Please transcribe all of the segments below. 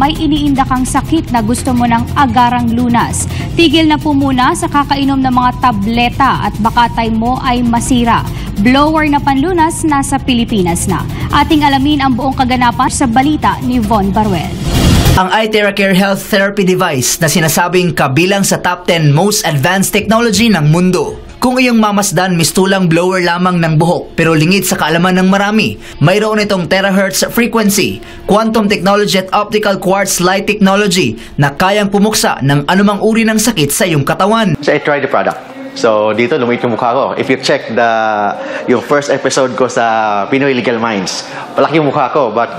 may iniinda kang sakit na gusto mo ng agarang lunas. Tigil na po muna sa kakainom ng mga tableta at baka time mo ay masira. Blower na panlunas nasa Pilipinas na. Ating alamin ang buong kaganapan sa balita ni Von Baruel. Ang iTeracare Health Therapy Device na sinasabing kabilang sa top 10 most advanced technology ng mundo. Kung iyong mamasdan, mistulang blower lamang ng buhok pero lingid sa kaalaman ng marami. Mayroon itong terahertz frequency, quantum technology at optical quartz light technology na kayang pumuksa ng anumang uri ng sakit sa iyong katawan. So I tried the product. So dito lumit yung mukha ko. If you check yung first episode ko sa Pinoy Legal Minds, palaki yung mukha ko but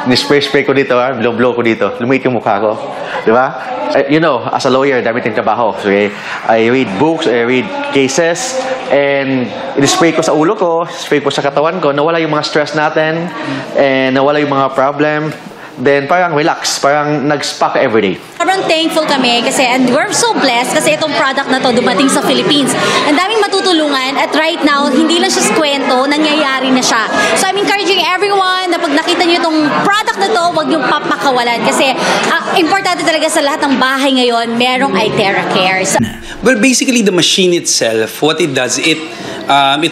ni-spray ko dito, blow ko dito, lumit yung mukha ko. Di ba? You know, as a lawyer, dami tayong trabaho. So, I read books, I read cases, and in-spray ko sa ulo ko, spray ko sa katawan ko, nawala yung mga stress natin, and nawala yung mga problem. Then parang relax, parang nag-spa ka everyday. Sobrang thankful kami kasi and we're so blessed kasi itong product na to dumating sa Philippines. Ang daming matutulungan at right now, hindi lang siya kwento, nangyayari na siya. So I'm encouraging everyone na pag nakita niyo itong product na to, huwag niyong papakawalan kasi importante talaga sa lahat ng bahay ngayon, merong iTeracare. Well, basically the machine itself, what it does, it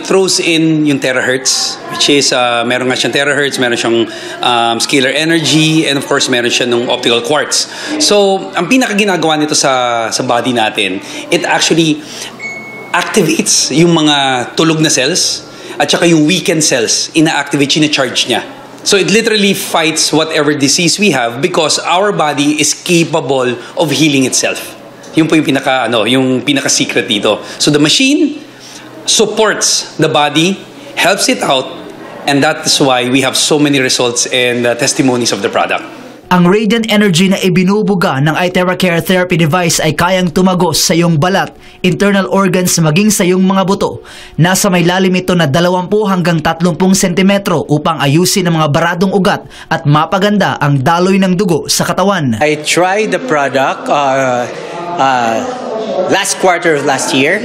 throws in yung terahertz, which is meron nga siyang terahertz, meron siyang scalar energy, and of course meron siya ng optical quartz. So ang pinakaginagawa nito sa body natin, it actually activates yung mga tulog na cells at saka yung weakened cells, ina-activate, ina-charge niya. So it literally fights whatever disease we have because our body is capable of healing itself. Yun po yung pinaka-secret dito. So the machine supports the body, helps it out, and that is why we have so many results and testimonies of the product. Ang radiant energy na ibinubuga ng iTeracare Therapy Device ay kayang tumagos sa iyong balat, internal organs maging sa iyong mga buto. Nasa may lalim ito na 20 hanggang 30 sentimetro upang ayusin ang mga baradong ugat at mapaganda ang daloy ng dugo sa katawan. I tried the product last quarter of last year.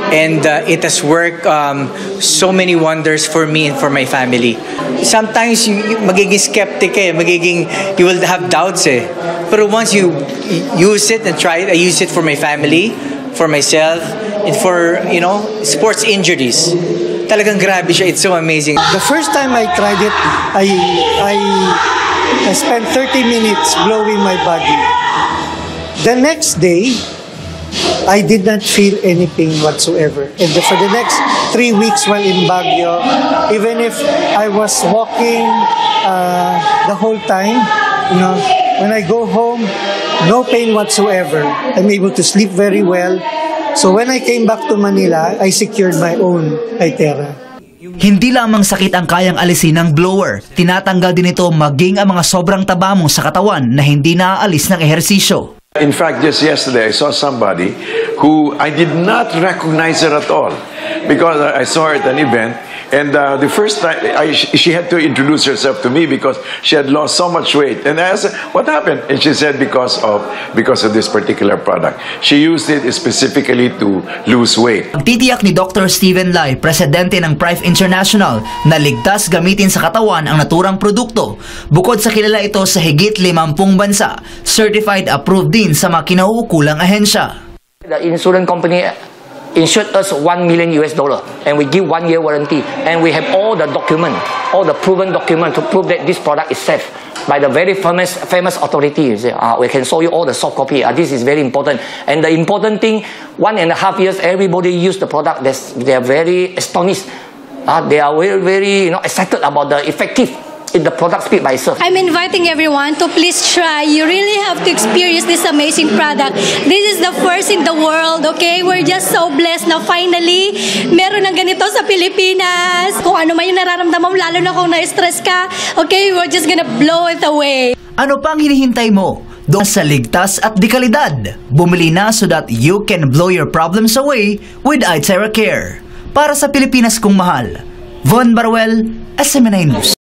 And it has worked so many wonders for me and for my family. Sometimes magiging skeptic you will have doubts But once you use it and try it, I use it for my family, for myself, and for, sports injuries. Talagang grabe siya, it's so amazing. The first time I tried it, I spent 30 minutes blowing my body. The next day, I did not feel anything whatsoever. And for the next 3 weeks while in Baguio, even if I was walking the whole time, when I go home, no pain whatsoever. I'm able to sleep very well. So when I came back to Manila, I secured my own iTera. Hindi lamang sakit ang kayang alisin ng blower, tinatanggal din ito maging ang mga sobrang taba mo sa katawan na hindi naaalis ng ehersisyo. In fact, just yesterday, I saw somebody who I did not recognize her at all because I saw her at an event. And the first time, she had to introduce herself to me because she had lost so much weight. And I asked her, what happened? And she said because of this particular product. She used it specifically to lose weight. Titiyak ni Dr. Steven Lai, presidente ng Prive International, na ligtas gamitin sa katawan ang naturang produkto. Bukod sa kilala ito sa higit 50 bansa, certified approved din sa mga kinauukulang ahensya. The insurance company insured us $1 million and we give 1 year warranty and we have all the proven document to prove that this product is safe by the very famous authority. We can show you all the soft copy. This is very important. And the important thing, 1.5 years everybody use the product. They are very astonished. They are very excited about the effective. The product speaks by itself. I'm inviting everyone to please try. You really have to experience this amazing product. This is the first in the world, okay? We're just so blessed na finally meron ng ganito sa Pilipinas. Kung ano man yung nararamdaman mo, lalo na kung na-stress ka, okay, we're just gonna blow it away. Ano pang hinihintay mo? Doon sa ligtas at dekalidad. Bumili na so that you can blow your problems away with iTeracare. Para sa Pilipinas kong mahal, Von Baruel, SMNI News.